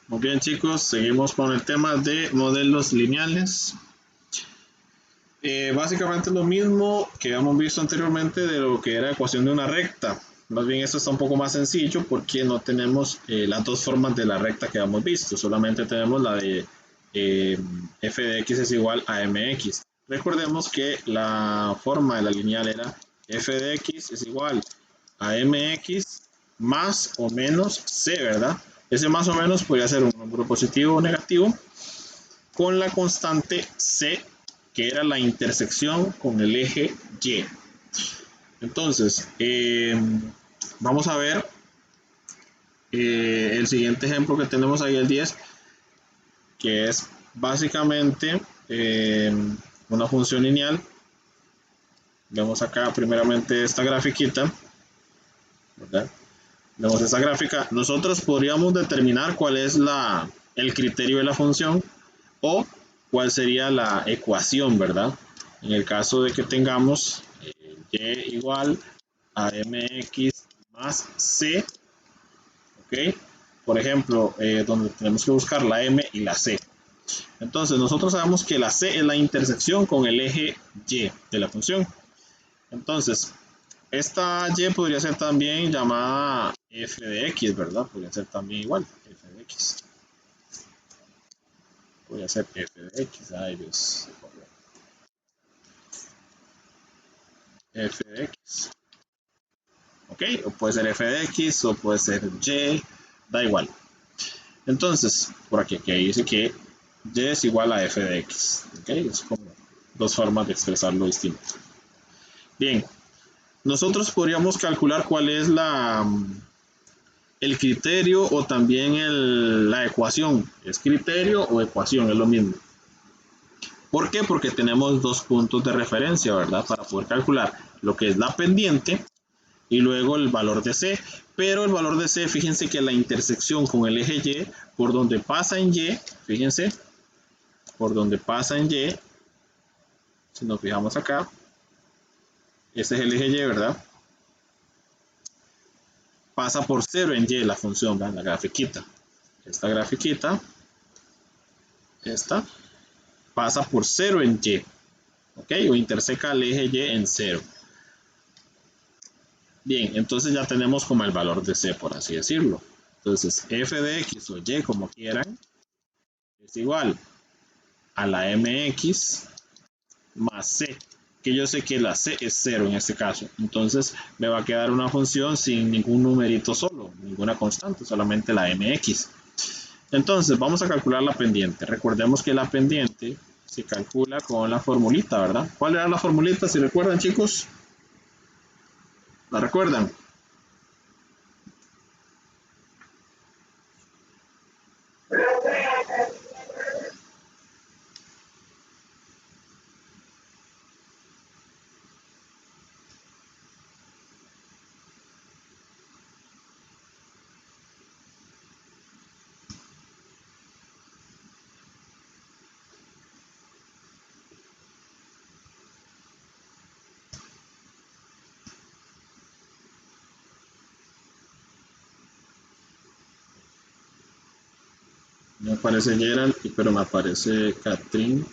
Muy bien, chicos, seguimos con el tema de modelos lineales. Básicamente lo mismo que hemos visto anteriormente de lo que era ecuación de una recta. Más bien esto está un poco más sencillo porque no tenemos las dos formas de la recta que hemos visto, solamente tenemos la de f de x es igual a mx. Recordemos que la forma de la lineal era f de x es igual a mx más o menos c, ¿verdad? Ese más o menos podría ser un número positivo o negativo con la constante c, que era la intersección con el eje y. Entonces, vamos a ver el siguiente ejemplo que tenemos ahí, el 10, que es básicamente una función lineal. Vemos acá primeramente esta grafiquita, ¿verdad? Vemos esta gráfica. Nosotros podríamos determinar cuál es el criterio de la función o cuál sería la ecuación, ¿verdad? En el caso de que tengamos y igual a mx más c, ¿ok? Por ejemplo, donde tenemos que buscar la m y la c. Entonces, nosotros sabemos que la c es la intersección con el eje y de la función. Entonces, esta y podría ser también llamada f de x, ¿verdad? Podría ser también igual, f de x. Podría ser f de x, ay Dios. F de x. ¿Ok? O puede ser f de x o puede ser y, da igual. Entonces, por aquí dice que y es igual a f de x. ¿Ok? Es como dos formas de expresarlo distinto. Bien, nosotros podríamos calcular cuál es el criterio o también la ecuación. ¿Es criterio o ecuación? Es lo mismo. ¿Por qué? Porque tenemos dos puntos de referencia, ¿verdad? Para poder calcular lo que es la pendiente y luego el valor de C. Pero el valor de C, fíjense que la intersección con el eje Y, por donde pasa en Y, fíjense, por donde pasa en Y, si nos fijamos acá, este es el eje Y, ¿verdad? Pasa por 0 en Y la función, ¿verdad? La grafiquita. Esta grafiquita, esta, pasa por 0 en Y, ¿ok? O interseca el eje Y en 0. Bien, entonces ya tenemos como el valor de C, por así decirlo. Entonces, f de x o y, como quieran, es igual a la mx más c, que yo sé que la c es 0 en este caso. Entonces, me va a quedar una función sin ningún numerito solo, ninguna constante, solamente la mx. Entonces, vamos a calcular la pendiente. Recordemos que la pendiente se calcula con la formulita, ¿verdad? ¿Cuál era la formulita? Si recuerdan, chicos. ¿La recuerdan? Me aparece Gerald, pero me aparece Catherine.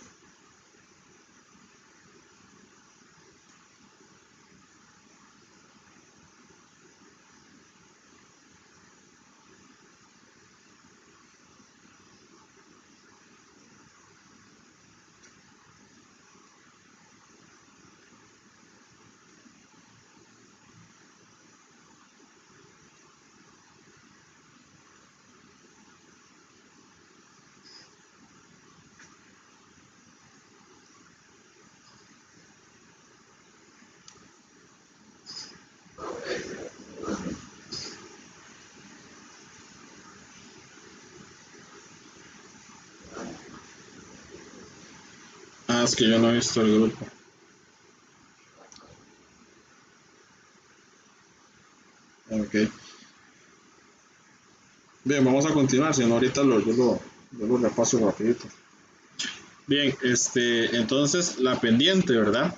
Ah, es que yo no he visto el grupo. Ok. Bien, vamos a continuar, si no ahorita yo lo repaso rapidito. Bien, entonces la pendiente, ¿verdad?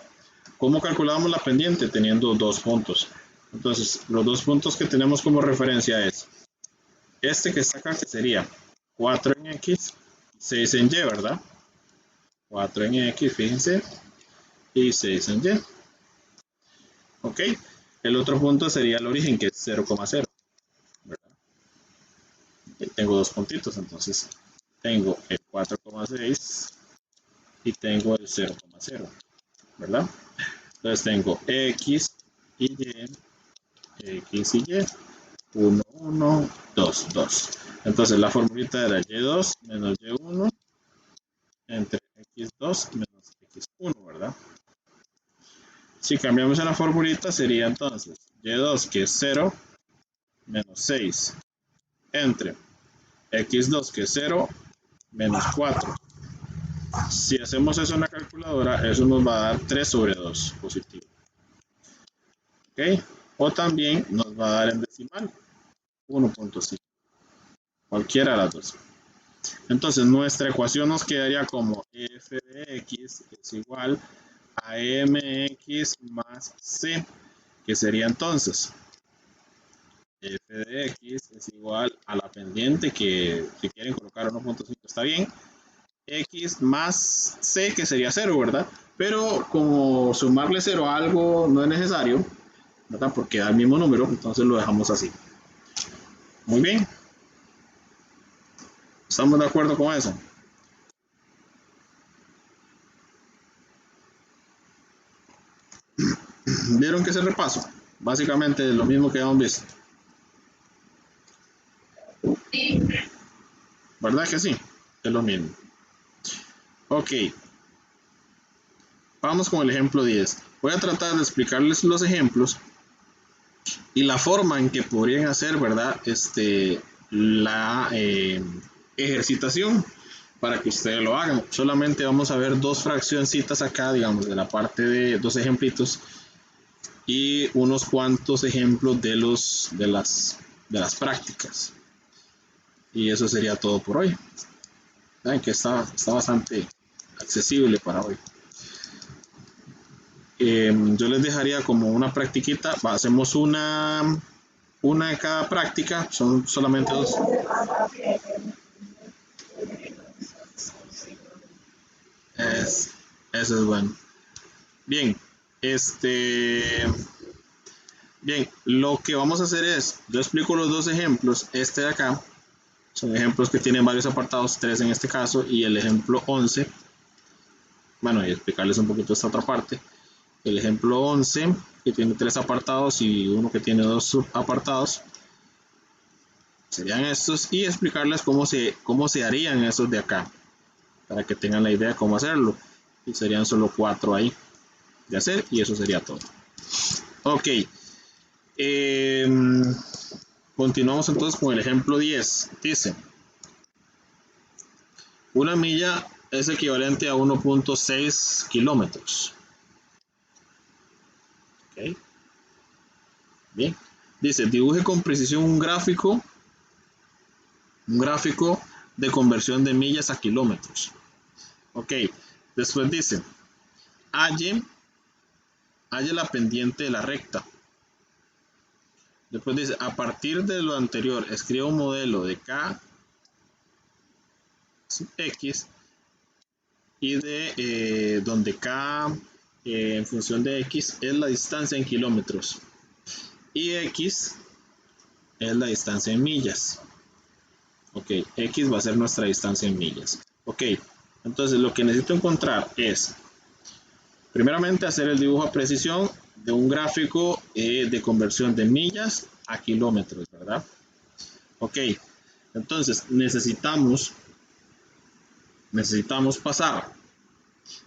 ¿Cómo calculamos la pendiente? Teniendo dos puntos. Entonces, los dos puntos que tenemos como referencia es este que está acá, que sería 4 en X, 6 en Y, ¿verdad? 4 en X, fíjense, y 6 en Y. Ok, el otro punto sería el origen, que es 0,0. Tengo dos puntitos, entonces tengo el 4,6 y tengo el 0,0, ¿verdad? Entonces tengo X y Y, X y Y, 1, 1, 2, 2. Entonces la formulita era Y2 menos Y1 entre X2 menos X1, ¿verdad? Si cambiamos en la formulita sería entonces Y2, que es 0, menos 6 entre X2, que es 0, menos 4. Si hacemos eso en la calculadora, eso nos va a dar 3 sobre 2 positivo. ¿Ok? O también nos va a dar en decimal 1.5. Cualquiera de las dos. Entonces nuestra ecuación nos quedaría como f de x es igual a mx más c, que sería entonces f de x es igual a la pendiente, que si quieren colocar 1.5 está bien, x más c, que sería 0, ¿verdad? Pero como sumarle 0 a algo no es necesario, ¿verdad? Porque da el mismo número, entonces lo dejamos así. Muy bien. ¿Estamos de acuerdo con eso? ¿Vieron que ese repaso? Básicamente es lo mismo que hemos visto. ¿Verdad que sí? Es lo mismo. Ok. Vamos con el ejemplo 10. Voy a tratar de explicarles los ejemplos y la forma en que podrían hacer, ¿verdad? La ejercitación para que ustedes lo hagan. Solamente vamos a ver dos fraccioncitas acá, digamos, de la parte de dos ejemplitos y unos cuantos ejemplos de las prácticas. Y eso sería todo por hoy. Saben que está bastante accesible para hoy. Yo les dejaría como una practiquita. Hacemos una de cada práctica. Son solamente dos. Eso es bueno. Bien, bien, lo que vamos a hacer es, yo explico los dos ejemplos. Este de acá son ejemplos que tienen varios apartados, 3 en este caso, y el ejemplo 11. Bueno, y explicarles un poquito esta otra parte. El ejemplo 11, que tiene 3 apartados y uno que tiene 2 subapartados, serían estos, y explicarles cómo se harían esos de acá, para que tengan la idea de cómo hacerlo. Y serían solo 4 ahí de hacer, y eso sería todo. Ok. Continuamos entonces con el ejemplo 10. Dice, una milla es equivalente a 1.6 kilómetros. Okay. Bien. Dice, dibuje con precisión un gráfico de conversión de millas a kilómetros. Ok. Después dice, halle la pendiente de la recta. Después dice, a partir de lo anterior, escriba un modelo de K sub X y de donde K en función de X es la distancia en kilómetros y X es la distancia en millas. Ok, X va a ser nuestra distancia en millas. Ok, entonces lo que necesito encontrar es, primeramente, hacer el dibujo a precisión de un gráfico de conversión de millas a kilómetros, ¿verdad? Ok, entonces necesitamos pasar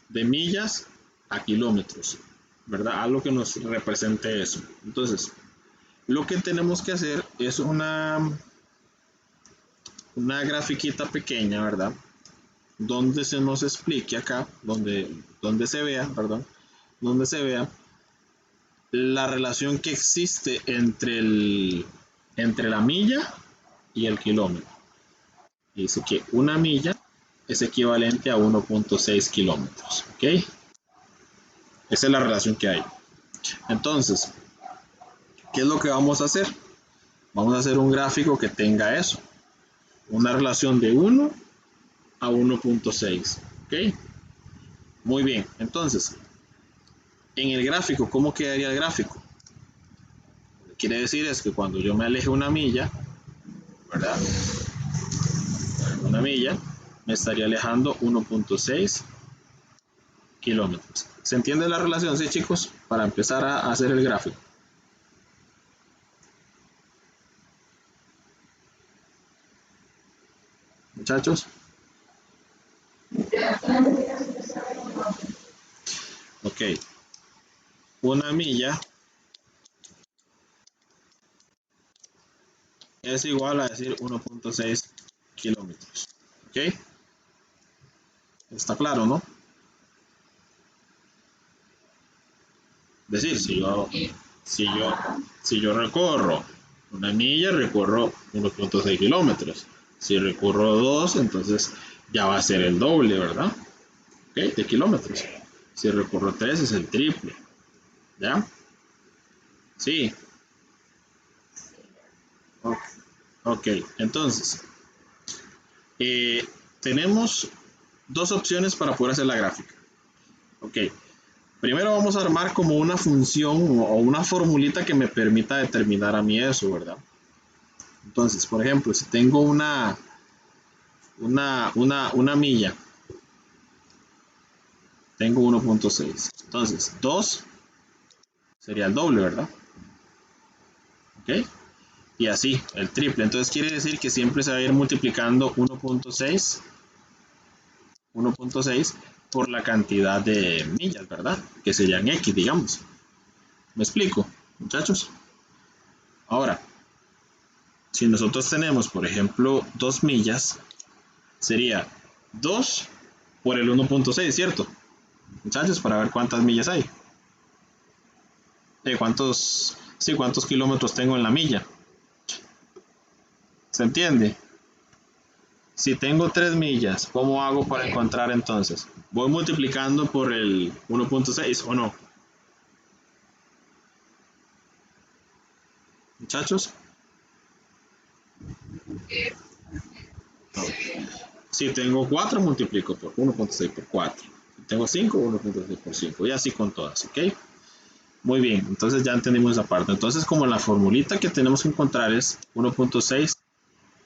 de millas a kilómetros, ¿verdad? Algo que nos represente eso. Entonces, lo que tenemos que hacer es una grafiquita pequeña, ¿verdad? Donde se nos explique acá, donde se vea, perdón, donde se vea la relación que existe entre la milla y el kilómetro. Dice que una milla es equivalente a 1.6 kilómetros, ¿ok? Esa es la relación que hay. Entonces, ¿qué es lo que vamos a hacer? Vamos a hacer un gráfico que tenga eso. una relación de 1 a 1.6. ¿Ok? Muy bien, entonces, en el gráfico, ¿cómo quedaría el gráfico? Lo que quiere decir es que cuando yo me aleje una milla, ¿verdad? Una milla, me estaría alejando 1.6 kilómetros. ¿Se entiende la relación, sí, chicos? Para empezar a hacer el gráfico. Muchachos. Ok. Una milla es igual a decir 1.6 kilómetros. ¿Ok? Está claro, ¿no? Es decir, si yo recorro una milla, recorro 1.6 kilómetros. Si recorro 2, entonces ya va a ser el doble, ¿verdad? ¿Ok? De kilómetros. Si recorro 3 es el triple. ¿Ya? Sí. Ok, entonces, eh, tenemos dos opciones para poder hacer la gráfica. Ok, primero vamos a armar como una función o una formulita que me permita determinar a mí eso, ¿verdad? Entonces, por ejemplo, si tengo una milla, tengo 1.6. Entonces, 2 sería el doble, ¿verdad? Ok, y así, el triple. Entonces quiere decir que siempre se va a ir multiplicando 1.6 por la cantidad de millas, ¿verdad? Que serían X, digamos. ¿Me explico, muchachos? Ahora, si nosotros tenemos, por ejemplo, 2 millas, sería 2 por el 1.6, ¿cierto? Muchachos, para ver cuántas millas hay. ¿Cuántos kilómetros tengo en la milla? ¿Se entiende? Si tengo 3 millas, ¿cómo hago para encontrar entonces? ¿Voy multiplicando por el 1.6 o no? Muchachos. No. Si tengo 4, multiplico por 1.6 por 4. Si tengo 5, 1.6 por 5. Y así con todas, ¿ok? Muy bien, entonces ya entendimos esa parte. Entonces, como la formulita que tenemos que encontrar es 1.6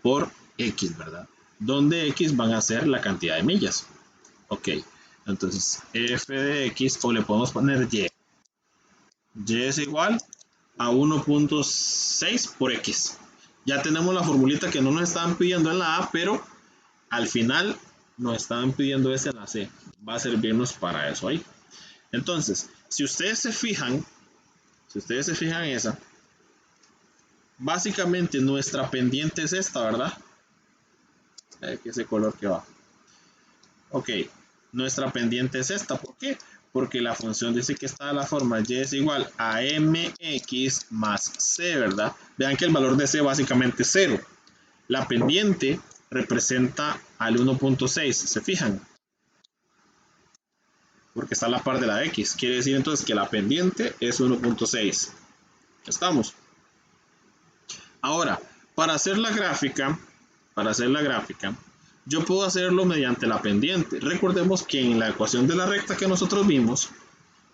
por X, ¿verdad? Donde X van a ser la cantidad de millas. Ok, entonces f de X, o le podemos poner Y. Y es igual a 1.6 por X. Ya tenemos la formulita que no nos estaban pidiendo en la A, pero al final nos estaban pidiendo ese en la C. Va a servirnos para eso ahí. Entonces, si ustedes se fijan en esa, básicamente nuestra pendiente es esta, ¿verdad? Ese color que va. Ok, nuestra pendiente es esta. ¿Por qué? Porque la función dice que está de la forma y es igual a mx más c, ¿verdad? Vean que el valor de c básicamente es 0. La pendiente representa al 1.6, ¿se fijan? Porque está a la par de la x. Quiere decir entonces que la pendiente es 1.6. ¿Estamos? Ahora, para hacer la gráfica, yo puedo hacerlo mediante la pendiente. Recordemos que en la ecuación de la recta que nosotros vimos,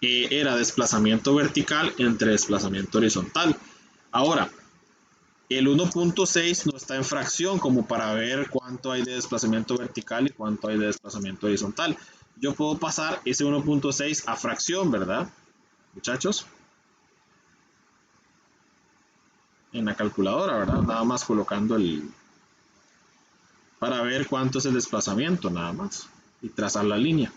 era desplazamiento vertical entre desplazamiento horizontal. Ahora, el 1.6 no está en fracción como para ver cuánto hay de desplazamiento vertical y cuánto hay de desplazamiento horizontal. Yo puedo pasar ese 1.6 a fracción, ¿verdad, muchachos? En la calculadora, ¿verdad? Nada más colocando para ver cuánto es el desplazamiento, nada más. Y trazar la línea.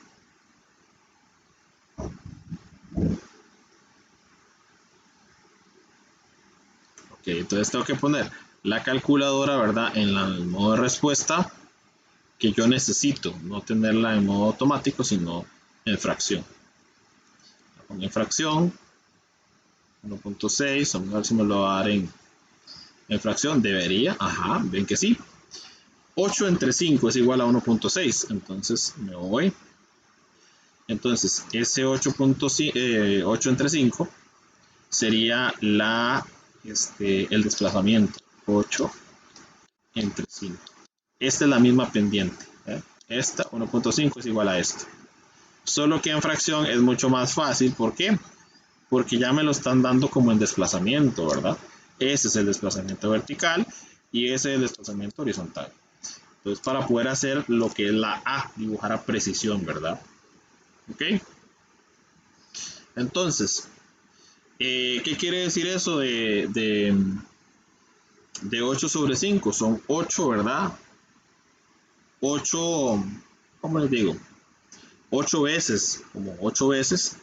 Ok, entonces tengo que poner la calculadora, ¿verdad? En el modo de respuesta que yo necesito, no tenerla en modo automático, sino en fracción. La pongo en fracción, 1.6, vamos a ver si me lo va a dar en fracción, debería, ajá, ven que sí. 8 entre 5 es igual a 1.6, entonces me voy. Entonces, ese 8 entre 5 sería el desplazamiento, 8 entre 5. esta es la misma pendiente. Esta 1.5 es igual a esta. Solo que en fracción es mucho más fácil. ¿Por qué? Porque ya me lo están dando como en desplazamiento, ¿verdad? Ese es el desplazamiento vertical y ese es el desplazamiento horizontal. Entonces, para poder hacer lo que es la A, dibujar a precisión, ¿verdad? ¿Ok? Entonces, ¿qué quiere decir eso de 8 sobre 5? Son 8, ¿verdad? 8, ¿cómo les digo? 8 veces, como 8 veces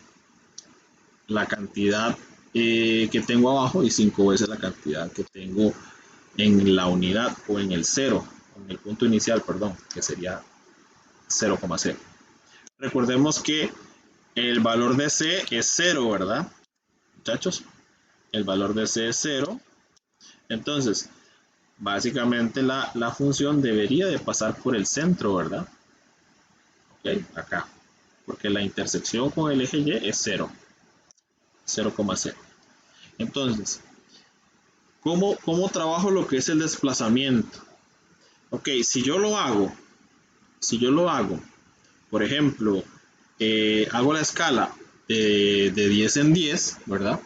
la cantidad que tengo abajo y 5 veces la cantidad que tengo en la unidad o en el cero, en el punto inicial, perdón, que sería 0,0. Recordemos que el valor de C es 0, ¿verdad? Muchachos, el valor de C es 0. Entonces, básicamente la función debería de pasar por el centro, ¿verdad? Ok, acá. Porque la intersección con el eje Y es 0. 0,0. Entonces, ¿cómo trabajo lo que es el desplazamiento? Ok, si yo lo hago, por ejemplo, hago la escala de 10 en 10, ¿verdad?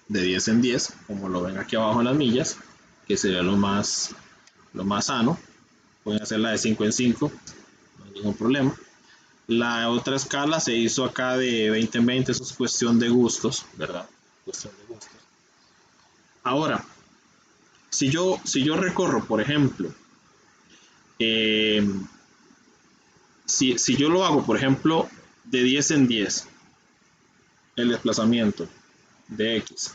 De 10 en 10, como lo ven aquí abajo en las millas, que sería lo más sano. Pueden hacerla de 5 en 5, no hay ningún problema. La otra escala se hizo acá de 20 en 20, eso es cuestión de gustos, ¿verdad? Cuestión de gustos. Ahora, si yo recorro, por ejemplo, eh, si yo lo hago, por ejemplo, de 10 en 10, el desplazamiento de X,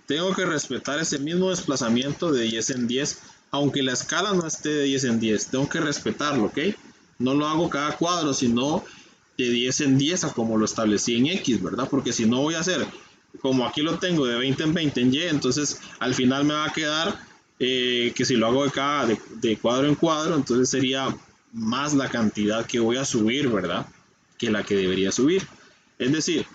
tengo que respetar ese mismo desplazamiento de 10 en 10, aunque la escala no esté de 10 en 10, tengo que respetarlo, ¿ok? No lo hago cada cuadro, sino de 10 en 10 a como lo establecí en X, ¿verdad? Porque si no voy a hacer, como aquí lo tengo de 20 en 20 en Y, entonces al final me va a quedar que si lo hago de cuadro en cuadro, entonces sería más la cantidad que voy a subir, ¿verdad? Que la que debería subir. Es decir,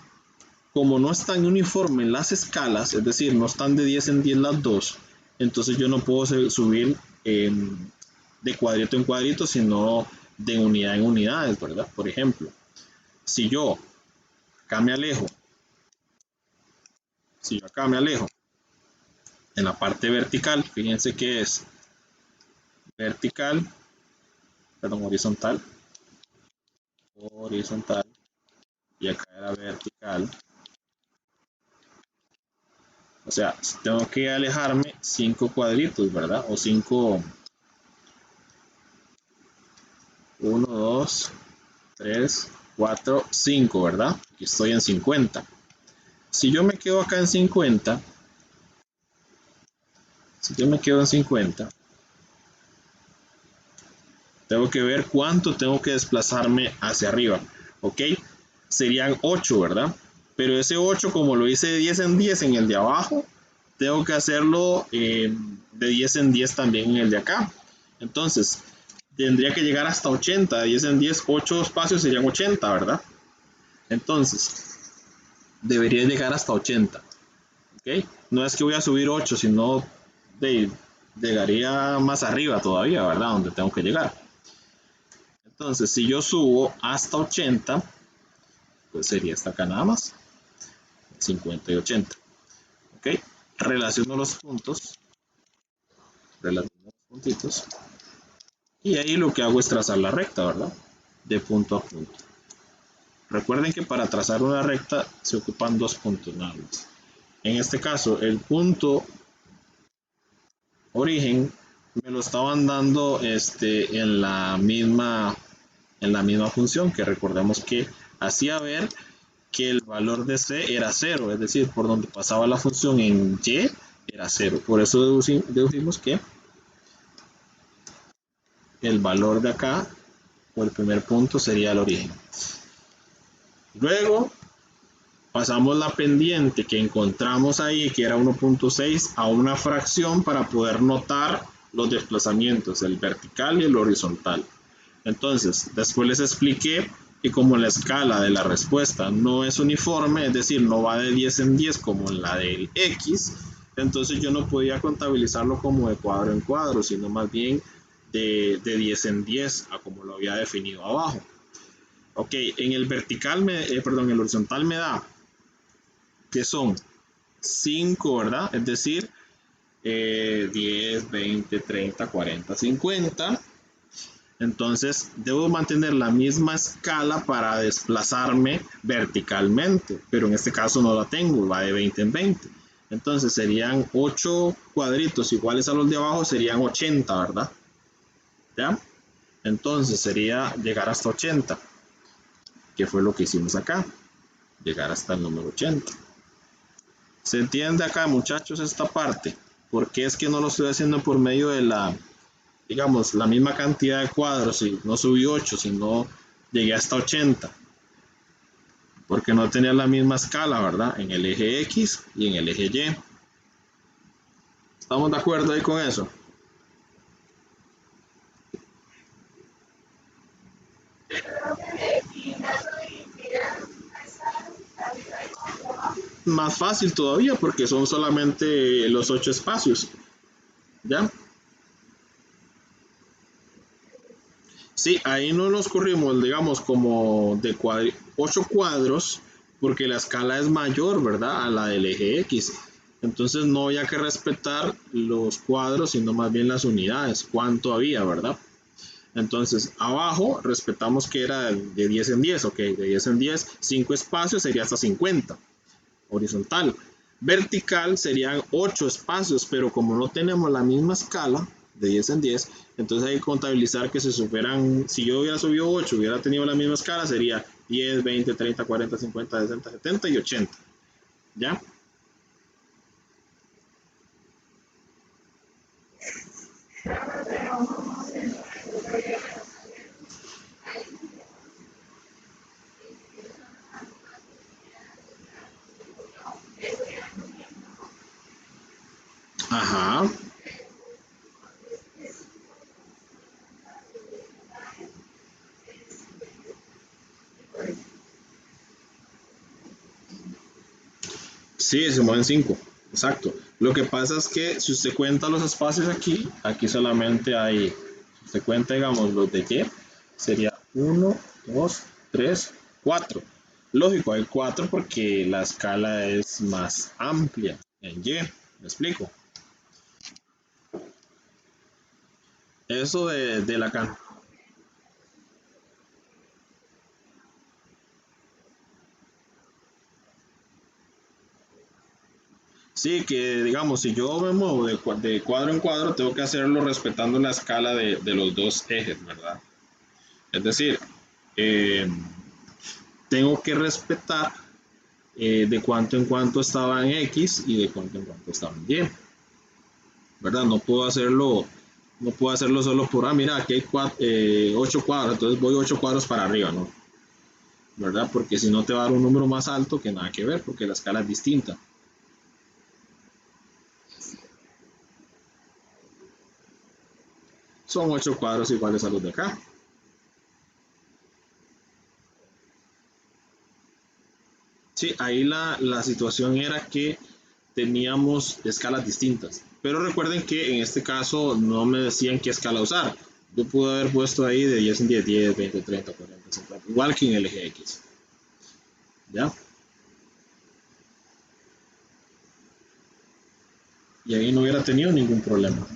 como no están uniformes las escalas, es decir, no están de 10 en 10 las dos, entonces yo no puedo subir de cuadrito en cuadrito, sino de unidad en unidades, ¿verdad? Por ejemplo, si yo acá me alejo, en la parte vertical, fíjense que es vertical, perdón, horizontal, y acá era vertical. O sea, tengo que alejarme 5 cuadritos, ¿verdad? O 5, 1, 2, 3, 4, 5, ¿verdad? Aquí estoy en 50. Si yo me quedo acá en 50, tengo que ver cuánto tengo que desplazarme hacia arriba, ¿ok? Serían 8, ¿verdad? Pero ese 8, como lo hice de 10 en 10 en el de abajo, tengo que hacerlo de 10 en 10 también en el de acá. Entonces, tendría que llegar hasta 80, de 10 en 10, 8 espacios serían 80, ¿verdad? Entonces, debería llegar hasta 80, ¿ok? No es que voy a subir 8, sino llegaría más arriba todavía, ¿verdad? Donde tengo que llegar. Entonces, si yo subo hasta 80, pues sería esta acá nada más, 50 y 80. ¿Ok? Relaciono los puntos, relaciono los puntitos, y ahí lo que hago es trazar la recta, ¿verdad? De punto a punto. Recuerden que para trazar una recta se ocupan 2 puntos nada más. En este caso, el punto origen me lo estaban dando en la misma función, que recordemos que hacía ver que el valor de C era 0, es decir, por donde pasaba la función en Y era 0. Por eso deducimos que el valor de acá, o el primer punto, sería el origen. Luego pasamos la pendiente que encontramos ahí, que era 1.6, a una fracción para poder notar los desplazamientos, el vertical y el horizontal. Entonces, después les expliqué que como la escala de la respuesta no es uniforme, es decir, no va de 10 en 10 como la del X, entonces yo no podía contabilizarlo como de cuadro en cuadro, sino más bien de 10 en 10, a como lo había definido abajo. Ok, en el vertical, perdón, en el horizontal me da que son 5, ¿verdad? Es decir, 10, 20, 30, 40, 50. Entonces, debo mantener la misma escala para desplazarme verticalmente, pero en este caso no la tengo, va de 20 en 20. Entonces, serían 8 cuadritos iguales a los de abajo, serían 80, ¿verdad? ¿Ya? Entonces, sería llegar hasta 80, que fue lo que hicimos acá, llegar hasta el número 80. ¿Se entiende acá, muchachos, esta parte? Porque es que no lo estoy haciendo por medio de la, digamos, la misma cantidad de cuadros, y no subí 8, sino llegué hasta 80, porque no tenía la misma escala, ¿verdad? En el eje X y en el eje Y. ¿Estamos de acuerdo ahí con eso? Más fácil todavía, porque son solamente los 8 espacios, ¿ya? Sí, ahí no nos corrimos, digamos, como de 8 cuadros, porque la escala es mayor, ¿verdad? A la del eje X. Entonces no había que respetar los cuadros, sino más bien las unidades, cuánto había, ¿verdad? Entonces, abajo respetamos que era de 10 en 10, ok, de 10 en 10, 5 espacios sería hasta 50, horizontal. Vertical serían 8 espacios, pero como no tenemos la misma escala, de 10 en 10, entonces hay que contabilizar que se superan, si yo hubiera subido 8, hubiera tenido la misma escala, sería 10, 20, 30, 40, 50, 60, 70 y 80, ¿ya? Ajá. Sí, se mueven 5, exacto. Lo que pasa es que si usted cuenta los espacios aquí, aquí solamente hay, si usted cuenta, digamos, los de Y, sería 1, 2, 3, 4. Lógico, hay 4 porque la escala es más amplia en Y. ¿Me explico? Eso de la cantidad. Sí, que digamos, si yo me muevo de cuadro en cuadro, tengo que hacerlo respetando la escala de los dos ejes, ¿verdad? Es decir, eh, tengo que respetar de cuánto en cuánto estaba en X y de cuánto en cuánto estaba en Y, ¿verdad? No puedo hacerlo solo por, mira, aquí hay 8 cuadros, entonces voy 8 cuadros para arriba, ¿no? ¿Verdad? Porque si no te va a dar un número más alto que nada que ver, porque la escala es distinta. Son 8 cuadros iguales a los de acá. Sí, ahí la situación era que teníamos escalas distintas. Pero recuerden que en este caso no me decían qué escala usar. Yo pude haber puesto ahí de 10 en 10, 10, 20, 30, 40, 50, igual que en el eje X. ¿Ya? Y ahí no hubiera tenido ningún problema.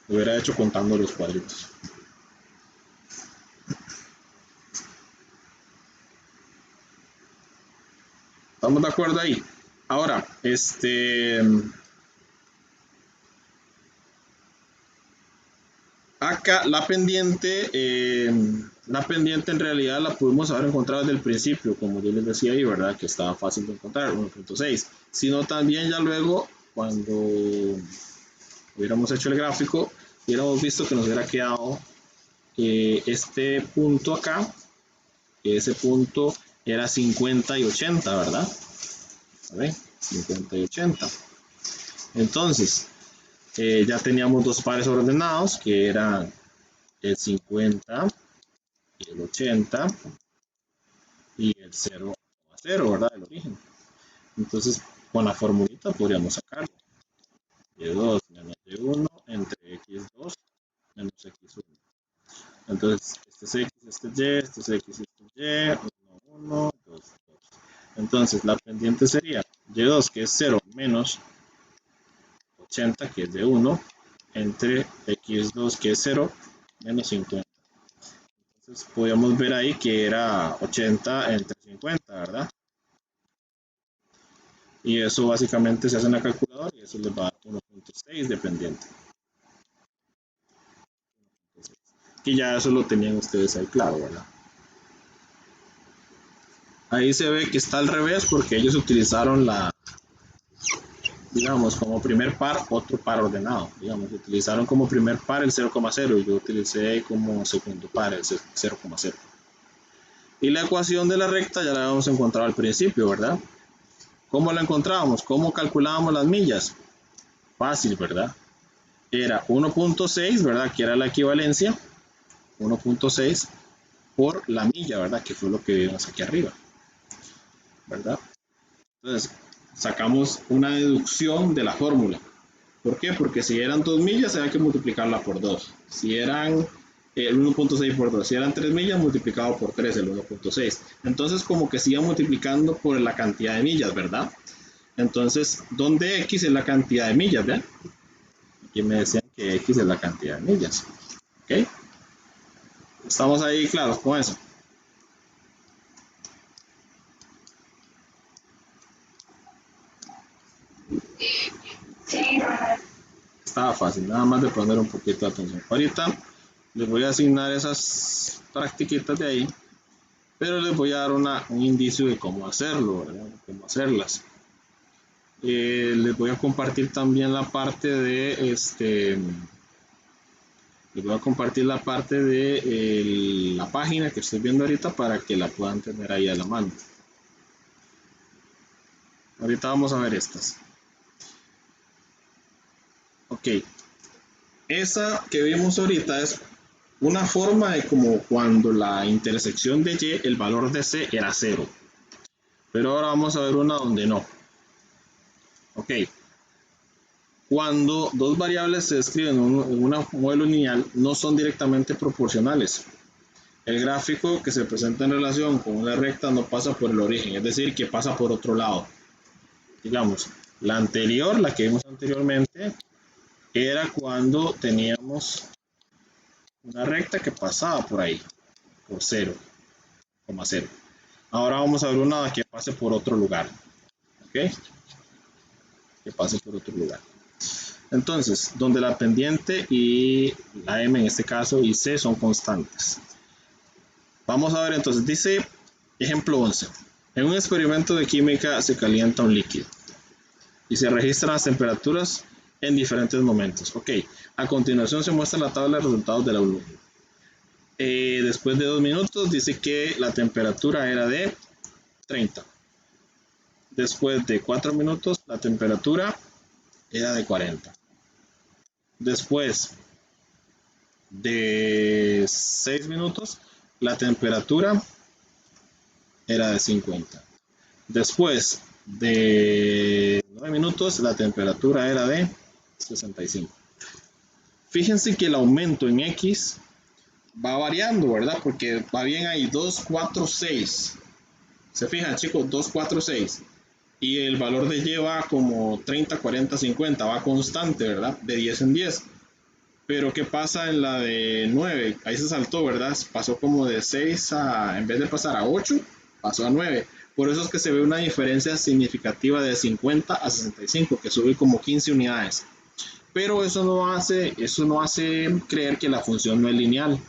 Lo hubiera hecho contando los cuadritos. ¿Estamos de acuerdo ahí? Ahora, acá la pendiente en realidad la pudimos haber encontrado desde el principio, como yo les decía ahí, ¿verdad? Que estaba fácil de encontrar, 1.6. Sino también ya luego, cuando hubiéramos hecho el gráfico, hubiéramos visto que nos hubiera quedado este punto acá, que ese punto era 50 y 80, ¿verdad? A ver, 50 y 80. Entonces, ya teníamos dos pares ordenados, que eran el 50 y el 80 y el 0 a 0, ¿verdad? El origen. Entonces, con la formulita podríamos sacar y2 menos y1 entre x2 menos x1. Entonces, este es X, este es Y, este es X, este es Y, 1, 1, 2, 2. Entonces, la pendiente sería Y2, que es 0, menos 80, que es de 1, entre X2, que es 0, menos 50. Entonces, podíamos ver ahí que era 80 entre 50, ¿verdad? Y eso básicamente se hace en la calculadora y eso les va a dar 1.6 de pendiente. Y ya eso lo tenían ustedes ahí claro, ¿verdad? Ahí se ve que está al revés porque ellos utilizaron digamos, como primer par, otro par ordenado. Digamos, utilizaron como primer par el 0,0 y yo utilicé como segundo par el 0,0. Y la ecuación de la recta ya la habíamos encontrado al principio, ¿verdad? ¿Cómo la encontrábamos? ¿Cómo calculábamos las millas? Fácil, ¿verdad? Era 1.6, ¿verdad? Que era la equivalencia, 1.6 por la milla, ¿verdad? Que fue lo que vimos aquí arriba, ¿verdad? Entonces, sacamos una deducción de la fórmula. ¿Por qué? Porque si eran 2 millas, había que multiplicarla por 2. Si eran el 1.6 por 2, si eran 3 millas, multiplicado por 3, el 1.6. Entonces, como que se iba multiplicando por la cantidad de millas, ¿verdad? Entonces, ¿dónde X es la cantidad de millas, ¿verdad? Aquí me decían que X es la cantidad de millas. ¿Ok? Estamos ahí claros con eso. Estaba fácil, nada más de poner un poquito de atención. Ahorita les voy a asignar esas practiquitas de ahí, pero les voy a dar un indicio de cómo hacerlo, ¿verdad? Cómo hacerlas. Les voy a compartir también la parte de les voy a compartir la parte de la página que estoy viendo ahorita para que la puedan tener ahí a la mano. Ahorita vamos a ver estas. Ok, esa que vimos ahorita es una forma de como cuando la intersección de Y, el valor de C era 0. Pero ahora vamos a ver una donde no. Ok, cuando dos variables se describen en un modelo lineal, no son directamente proporcionales. El gráfico que se presenta en relación con una recta no pasa por el origen, es decir, que pasa por otro lado. Digamos, la anterior, la que vimos anteriormente, era cuando teníamos una recta que pasaba por ahí, por 0,0. Ahora vamos a ver una que pase por otro lugar, ¿ok? Que pase por otro lugar. Entonces, donde la pendiente y la m en este caso y c son constantes. Vamos a ver entonces, dice ejemplo 11. En un experimento de química se calienta un líquido y se registran las temperaturas en diferentes momentos. Ok, a continuación se muestra la tabla de resultados de la ULU. Después de 2 minutos dice que la temperatura era de 30. Después de 4 minutos la temperatura era de 40. Después de 6 minutos la temperatura era de 50. Después de 9 minutos la temperatura era de 65. Fíjense que el aumento en X va variando, ¿verdad? Porque va bien ahí 2, 4, 6. Se fijan, chicos, 2, 4, 6. Y el valor de Y va como 30, 40, 50. Va constante, ¿verdad? De 10 en 10. Pero ¿qué pasa en la de 9? Ahí se saltó, ¿verdad? Pasó como de 6 a, en vez de pasar a 8, pasó a 9. Por eso es que se ve una diferencia significativa de 50 a 65, que sube como 15 unidades. Pero eso no hace creer que la función no es lineal,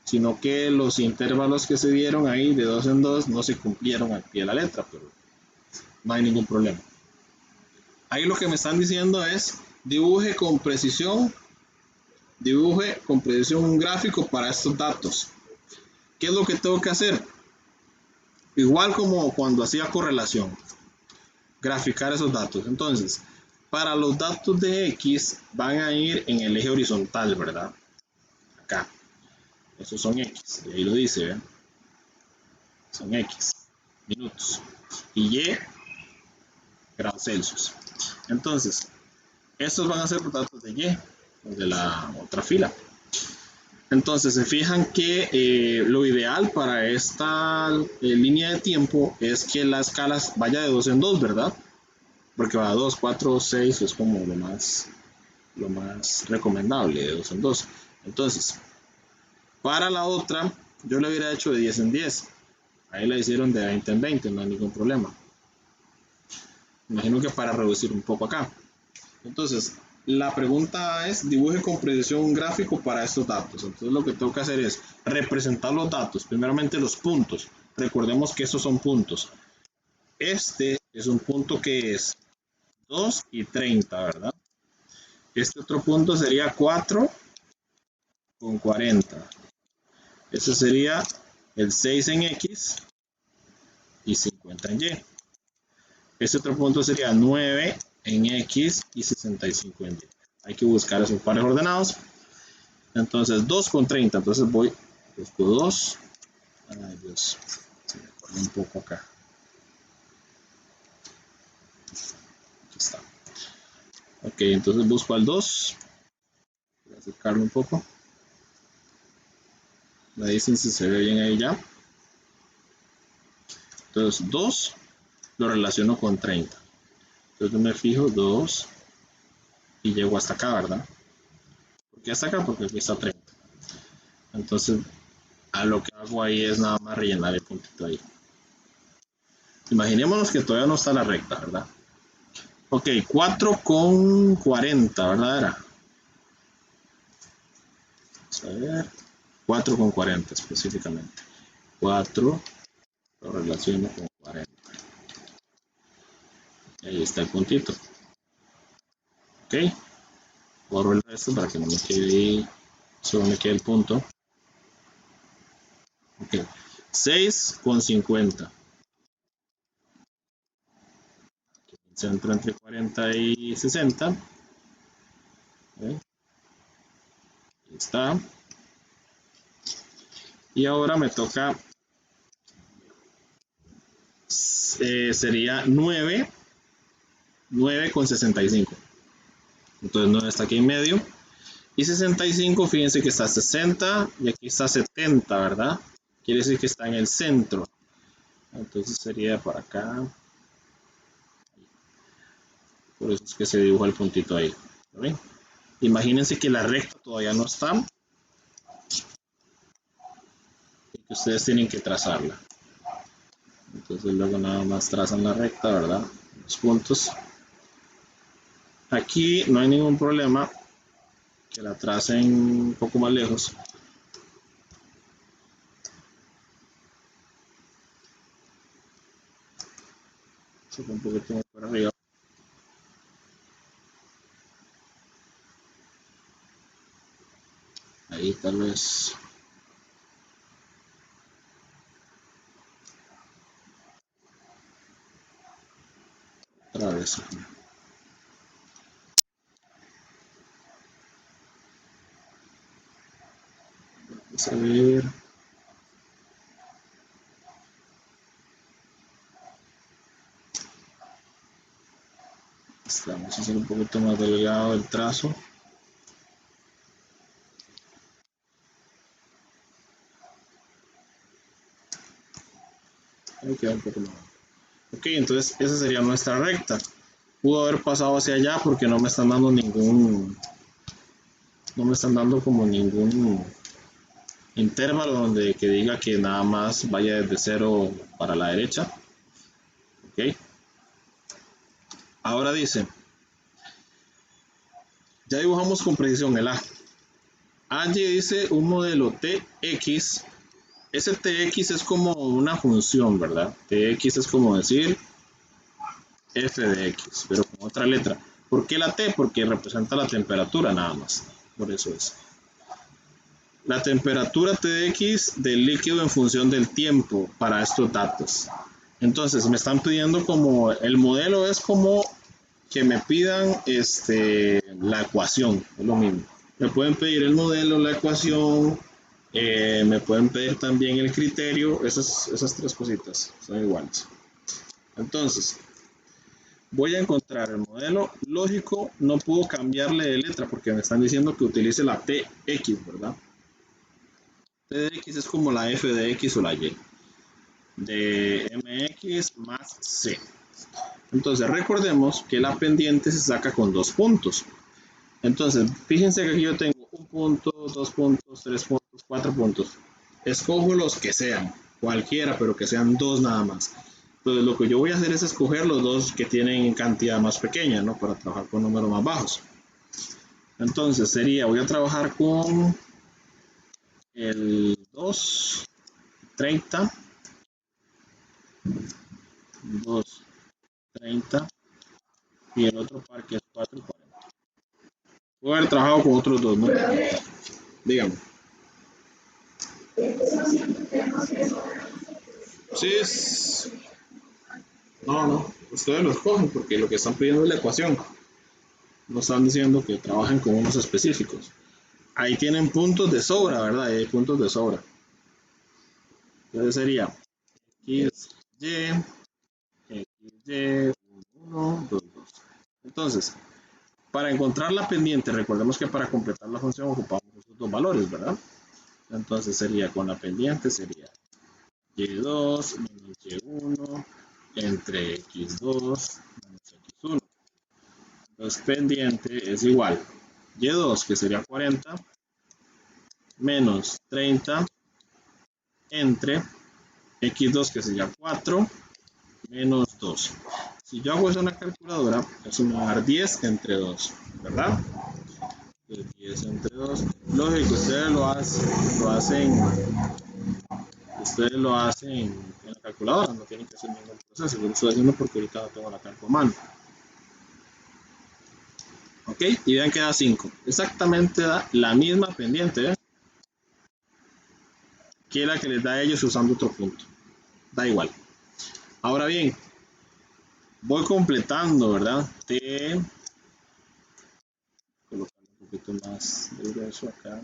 sino que los intervalos que se dieron ahí de 2 en 2 no se cumplieron al pie de la letra, pero no hay ningún problema. Ahí lo que me están diciendo es dibuje con precisión un gráfico para estos datos. ¿Qué es lo que tengo que hacer? Igual como cuando hacía correlación, graficar esos datos. Entonces, para los datos de X van a ir en el eje horizontal, ¿verdad? Acá. Esos son X, y ahí lo dice, ¿verdad? Son X, minutos. Y Y, grados Celsius. Entonces, estos van a ser los datos de Y, de la otra fila. Entonces se fijan que lo ideal para esta línea de tiempo es que la escala vaya de 2 en 2, ¿verdad? Porque va a 2, 4, 6 es como lo más recomendable, de 2 en 2. Entonces, para la otra, yo le hubiera hecho de 10 en 10. Ahí la hicieron de 20 en 20, no hay ningún problema. Imagino que para reducir un poco acá. Entonces, la pregunta es, dibuje con precisión un gráfico para estos datos. Entonces, lo que tengo que hacer es representar los datos, primeramente los puntos. Recordemos que estos son puntos. Este es un punto que es 2 y 30, ¿verdad? Este otro punto sería 4 con 40. Este sería el 6 en X y 50 en Y. Este otro punto sería 9 en X y 65 en Y. Hay que buscar esos pares ordenados. Entonces 2 con 30. Entonces busco 2. Ay Dios, se me corre un poco acá. Aquí está. Ok, entonces busco al 2. Voy a acercarlo un poco. Me dicen si se ve bien ahí ya. Entonces 2 lo relaciono con 30. Entonces me fijo 2 y llego hasta acá, ¿verdad? ¿Por qué hasta acá? Porque aquí está 30. Entonces a lo que hago ahí es nada más rellenar el puntito ahí. Imaginémonos que todavía no está la recta, ¿verdad? Ok, 4 con 40, ¿verdad? Era. Vamos a ver. 4 con 40 específicamente. 4 lo relaciono con 40. Y ahí está el puntito. Ok. Borro el resto para que no me quede ahí. Solo me quede el punto. Ok. 6 con 50. Centro entre 40 y 60. Ahí está. Y ahora me toca, sería 9 con 65. Entonces 9 está aquí en medio. Y 65, fíjense que está 60 y aquí está 70, ¿verdad? Quiere decir que está en el centro. Entonces sería para acá. Por eso es que se dibuja el puntito ahí. ¿Ven? Imagínense que la recta todavía no está. Y que ustedes tienen que trazarla. Entonces luego nada más trazan la recta, ¿verdad? Los puntos. Aquí no hay ningún problema que la tracen un poco más lejos. Se fue un poquito más para arriba. Ahí tal vez. Otra vez. Vamos a ver. Vamos a hacer un poquito más delgado el trazo. Ahí queda un poco más. Ok, entonces esa sería nuestra recta. Pudo haber pasado hacia allá porque no me están dando como ningún intervalo donde que diga que nada más vaya desde 0 para la derecha. Ok. Ahora dice, ya dibujamos con precisión el A. Angie dice un modelo TX. Ese TX es como una función, ¿verdad? TX es como decir f de x, pero con otra letra. ¿Por qué la T? Porque representa la temperatura nada más. Por eso es. La temperatura Tx del líquido en función del tiempo para estos datos. Entonces me están pidiendo como, el modelo es como que me pidan la ecuación, es lo mismo. Me pueden pedir el modelo, la ecuación, me pueden pedir también el criterio, esas tres cositas son iguales. Entonces, voy a encontrar el modelo lógico, no puedo cambiarle de letra porque me están diciendo que utilice la TX, ¿verdad? P de X es como la F de X o la Y de MX más C. Entonces recordemos que la pendiente se saca con 2 puntos. Entonces fíjense que aquí yo tengo 1 punto, 2 puntos, 3 puntos, 4 puntos. Escojo los que sean, cualquiera, pero que sean 2 nada más. Entonces lo que yo voy a hacer es escoger los 2 que tienen cantidad más pequeña, ¿no? Para trabajar con números más bajos. Entonces sería, voy a trabajar con el 2, 30, 2, 30 y el otro par que es 4 y 40. Voy a haber trabajado con otros 2, ¿no? Dígame. Sí, es... No, ustedes lo escogen porque lo que están pidiendo es la ecuación. No están diciendo que trabajen con unos específicos. Ahí tienen puntos de sobra, ¿verdad? Ahí hay puntos de sobra. Entonces sería XY, XY, 1, 2, 2. Entonces, para encontrar la pendiente, recordemos que para completar la función ocupamos esos 2 valores, ¿verdad? Entonces sería con la pendiente, sería Y2 menos Y1 entre X2 menos X1. Entonces pendiente es igual Y2, que sería 40, menos 30 entre X2, que sería 4, menos 2. Si yo hago eso en la calculadora, eso me va a dar 10 entre 2, ¿verdad? 10 entre 2. Lógico, ustedes lo hacen en la calculadora, no tienen que hacer ningún proceso. Yo lo estoy haciendo porque ahorita no tengo la calco a mano. Ok, y vean que da 5. Exactamente da la misma pendiente, ¿eh? Que la que les da a ellos usando otro punto. Da igual. Ahora bien, voy completando, ¿verdad? T, colocar un poquito más de grueso acá.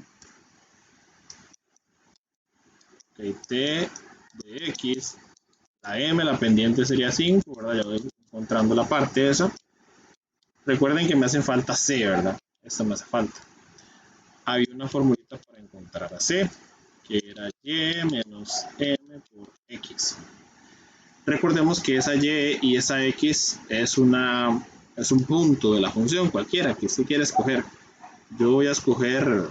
Ok, T de X, la M, la pendiente sería 5, ¿verdad? Ya voy encontrando la parte esa. Recuerden que me hace falta C, ¿verdad? Esta me hace falta. Había una formulita para encontrar a C, que era Y menos M por X. Recordemos que esa Y y esa X es un punto de la función cualquiera que usted quiera escoger. Yo voy a escoger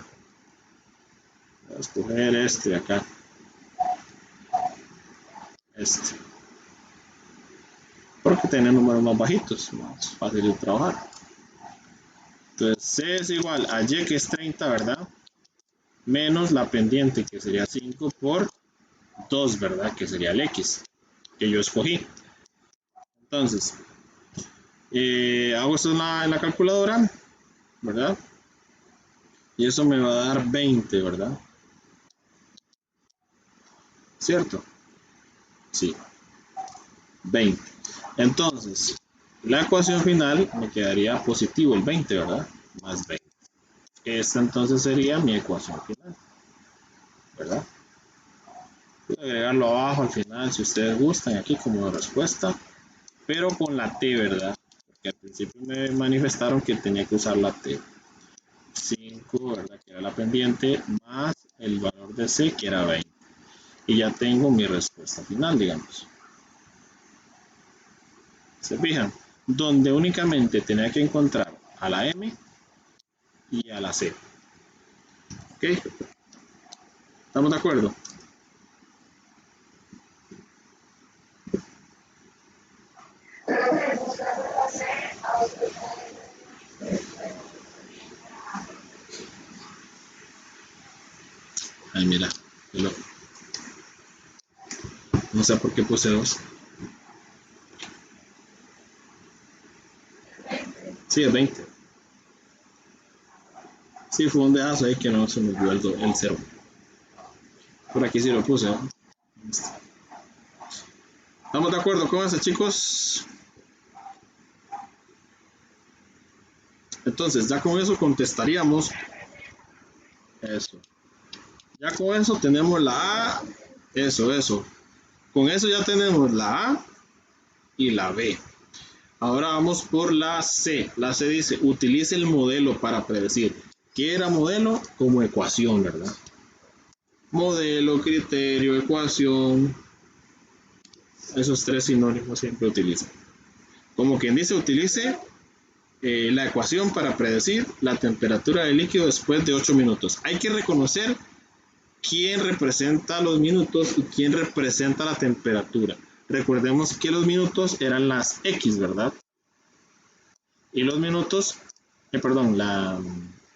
este de acá. Este. Porque tiene números más bajitos, más fácil de trabajar. Entonces C es igual a Y, que es 30, ¿verdad? Menos la pendiente, que sería 5 por 2, ¿verdad? Que sería el X, que yo escogí. Entonces, hago esto en la calculadora, ¿verdad? Y eso me va a dar 20, ¿verdad? ¿Cierto? Sí, 20. Entonces, la ecuación final me quedaría positivo el 20, ¿verdad? Más 20. Esta entonces sería mi ecuación final, ¿verdad? Voy a agregarlo abajo al final si ustedes gustan, aquí como respuesta, pero con la T, ¿verdad? Porque al principio me manifestaron que tenía que usar la T. 5, ¿verdad? Que era la pendiente, más el valor de C, que era 20. Y ya tengo mi respuesta final, digamos. ¿Se fijan? Donde únicamente tenía que encontrar a la M y a la C. ¿Ok? ¿Estamos de acuerdo? Ay, mira, qué loco. No sé por qué puse 2. Sí, es 20. Sí, fue un dedazo ahí que no se me olvidó el 0. Por aquí sí lo puse, ¿no? ¿Estamos de acuerdo con eso, chicos? Entonces, ya con eso contestaríamos eso. Ya con eso tenemos la A. Eso. Con eso ya tenemos la A y la B. Ahora vamos por la C. La C dice, utilice el modelo para predecir. ¿Qué era modelo? Como ecuación, ¿verdad? Modelo, criterio, ecuación. Esos tres sinónimos siempre utilizan. Como quien dice, utilice la ecuación para predecir la temperatura del líquido después de 8 minutos. Hay que reconocer quién representa los minutos y quién representa la temperatura. Recordemos que los minutos eran las X, ¿verdad? Y los minutos, perdón,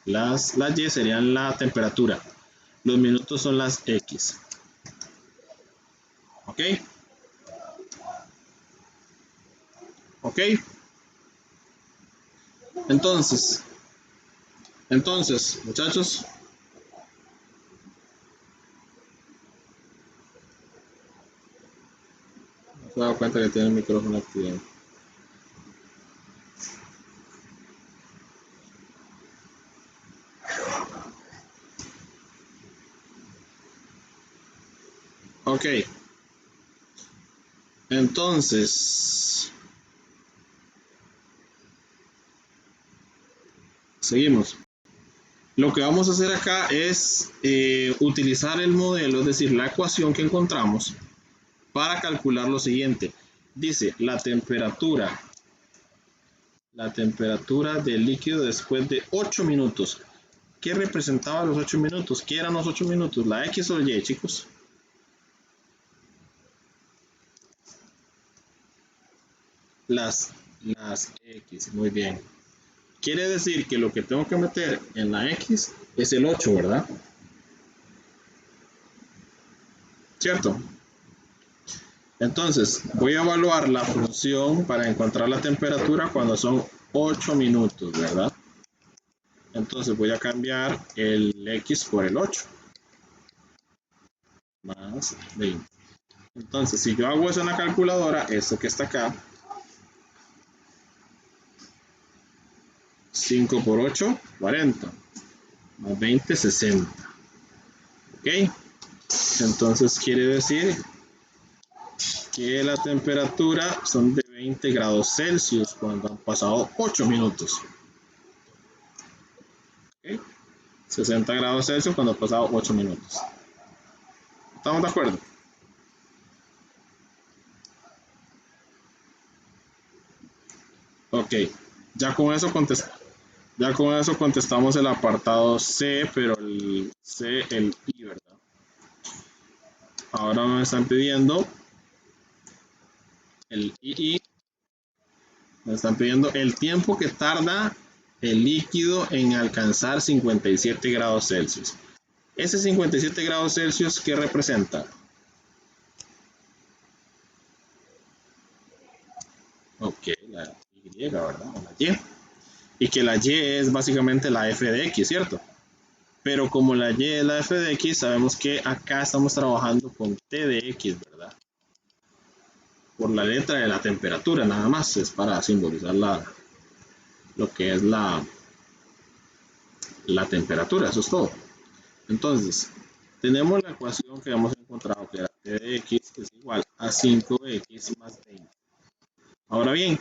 las Y serían la temperatura. Los minutos son las X. ¿Ok? ¿Ok? Entonces, muchachos, se da cuenta que tiene el micrófono activado. Ok. Entonces, seguimos. Lo que vamos a hacer acá es utilizar el modelo, es decir, la ecuación que encontramos para calcular lo siguiente. Dice la temperatura del líquido después de 8 minutos. ¿Qué representaba los 8 minutos? ¿Qué eran los 8 minutos? ¿La X o la Y, chicos? Las X, muy bien. Quiere decir que lo que tengo que meter en la X es el 8, ¿verdad? ¿Cierto? Entonces, voy a evaluar la función para encontrar la temperatura cuando son 8 minutos, ¿verdad? Entonces voy a cambiar el X por el 8. Más 20. Entonces, si yo hago eso en la calculadora, esto que está acá, 5 por 8, 40. Más 20, 60. ¿Ok? Entonces quiere decir que la temperatura son de 20 grados Celsius cuando han pasado 8 minutos. ¿Okay? 60 grados Celsius cuando han pasado 8 minutos. ¿Estamos de acuerdo? Ok, ya con eso contestamos el apartado C, pero el C, el I, ¿verdad? Ahora me están pidiendo el II, me están pidiendo el tiempo que tarda el líquido en alcanzar 57 grados Celsius. Ese 57 grados Celsius, ¿qué representa? Ok, la Y, ¿verdad? La Y. Y que la Y es básicamente la F de X, ¿cierto? Pero como la Y es la F de X, sabemos que acá estamos trabajando con T de X, ¿verdad? Por la letra de la temperatura, nada más, es para simbolizar lo que es la temperatura, eso es todo. Entonces, tenemos la ecuación que hemos encontrado, que era T de X, que es igual a 5X más 20. Ahora bien,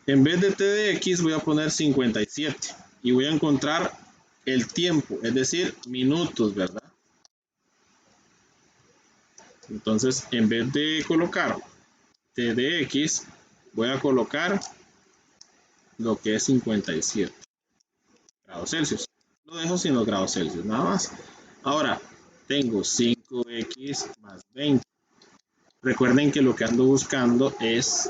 en vez de T de X voy a poner 57 y voy a encontrar el tiempo, es decir, minutos, ¿verdad? Entonces, en vez de colocar T de X, voy a colocar lo que es 57 grados Celsius. Lo dejo sin los grados Celsius, nada más. Ahora, tengo 5X más 20. Recuerden que lo que ando buscando es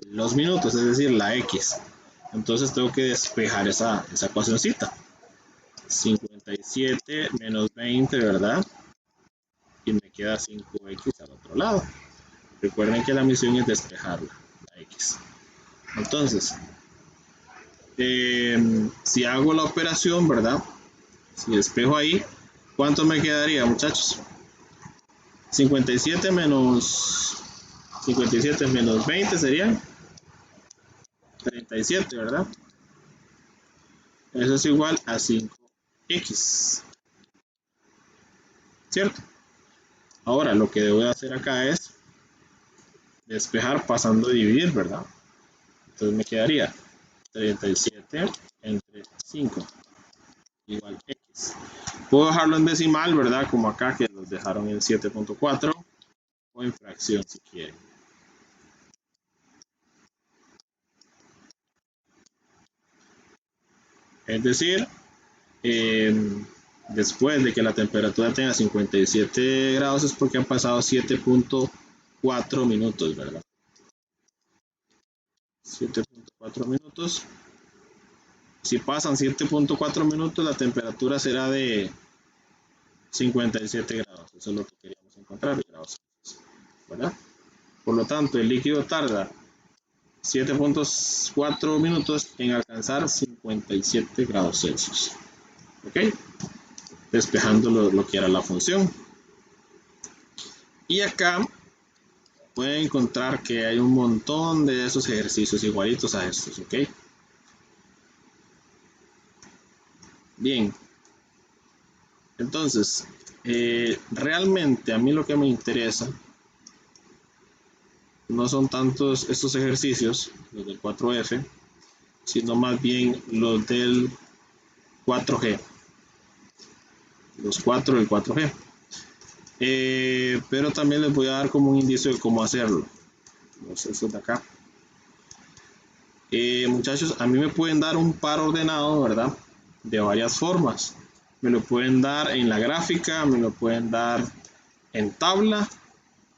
los minutos, es decir, la X. Entonces tengo que despejar esa ecuacióncita. 57 menos 20, ¿verdad? Y me queda 5X al otro lado. Recuerden que la misión es despejarla, la X. Entonces, si hago la operación, ¿verdad? Si despejo ahí, ¿cuánto me quedaría, muchachos? 57 menos 20 serían 37, ¿verdad? Eso es igual a 5X, ¿cierto? Ahora lo que debo de hacer acá es despejar pasando a dividir, ¿verdad? Entonces me quedaría 37 entre 5 igual X. Puedo dejarlo en decimal, ¿verdad? Como acá que los dejaron en 7.4 o en fracción si quieren. Es decir, después de que la temperatura tenga 57 grados es porque han pasado 7.4 minutos, ¿verdad? 7.4 minutos. Si pasan 7.4 minutos, la temperatura será de 57 grados. Eso es lo que queríamos encontrar, grados, ¿verdad? Por lo tanto, el líquido tarda 7.4 minutos en alcanzar 57 grados Celsius. ¿Ok? Despejando lo que era la función. Y acá pueden encontrar que hay un montón de esos ejercicios igualitos a estos, ¿ok? Bien. Entonces, realmente a mí lo que me interesa no son tantos estos ejercicios, los del 4F, sino más bien los del 4G, los 4 del 4G. Pero también les voy a dar como un indicio de cómo hacerlo. Estos de acá. Muchachos, a mí me pueden dar un par ordenado, ¿verdad? De varias formas. Me lo pueden dar en la gráfica, me lo pueden dar en tabla.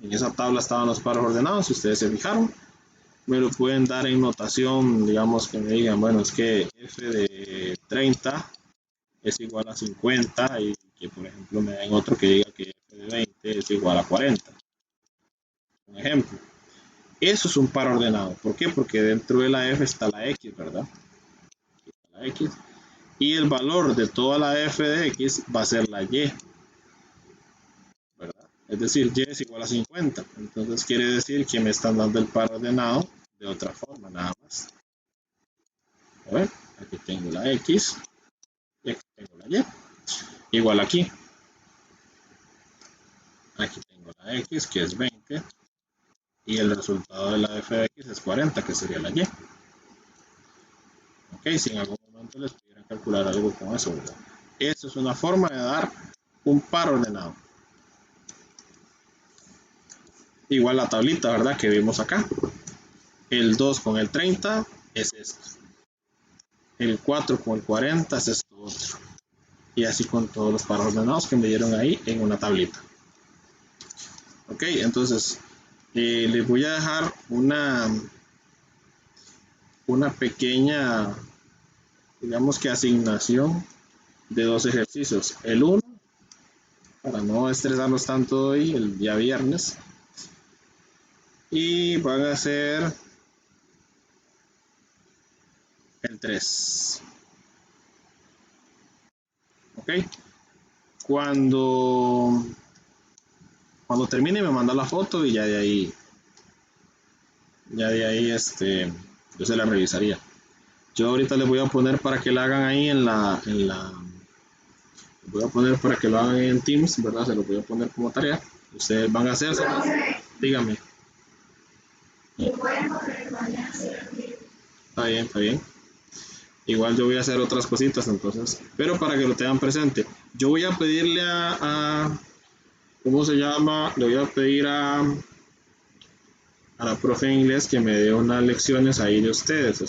En esa tabla estaban los paros ordenados, si ustedes se fijaron. Me lo pueden dar en notación, digamos que me digan, bueno, es que f de 30 es igual a 50 y que por ejemplo me den otro que diga que f de 20 es igual a 40. Un ejemplo. Eso es un par ordenado. ¿Por qué? Porque dentro de la f está la x, ¿verdad? La x. Y el valor de toda la f de x va a ser la y. ¿Verdad? Es decir, y es igual a 50. Entonces quiere decir que me están dando el par ordenado de otra forma, nada más. A ver, aquí tengo la x y aquí tengo la y. Igual aquí. Aquí tengo la x, que es 20, y el resultado de la f de x es 40, que sería la y. Ok, si en algún momento les pudieran calcular algo con eso, ¿verdad? Eso es una forma de dar un par ordenado. Igual la tablita, ¿verdad? Que vimos acá. El 2 con el 30 es esto. El 4 con el 40 es esto otro. Y así con todos los paros ordenados que me dieron ahí en una tablita. Ok, entonces les voy a dejar una pequeña, digamos que asignación de dos ejercicios. El 1, para no estresarnos tanto hoy, el día viernes. Y van a hacer el 3. Ok. Cuando termine me manda la foto y ya de ahí yo se la revisaría. Yo ahorita les voy a poner para que la hagan ahí voy a poner para que lo hagan en Teams, ¿verdad? Se lo voy a poner como tarea. Ustedes van a hacerse. Dígame. Está bien, está bien. Igual yo voy a hacer otras cositas entonces, pero para que lo tengan presente. Yo voy a pedirle ¿cómo se llama? Le voy a pedir a la profe de inglés que me dé unas lecciones ahí de ustedes.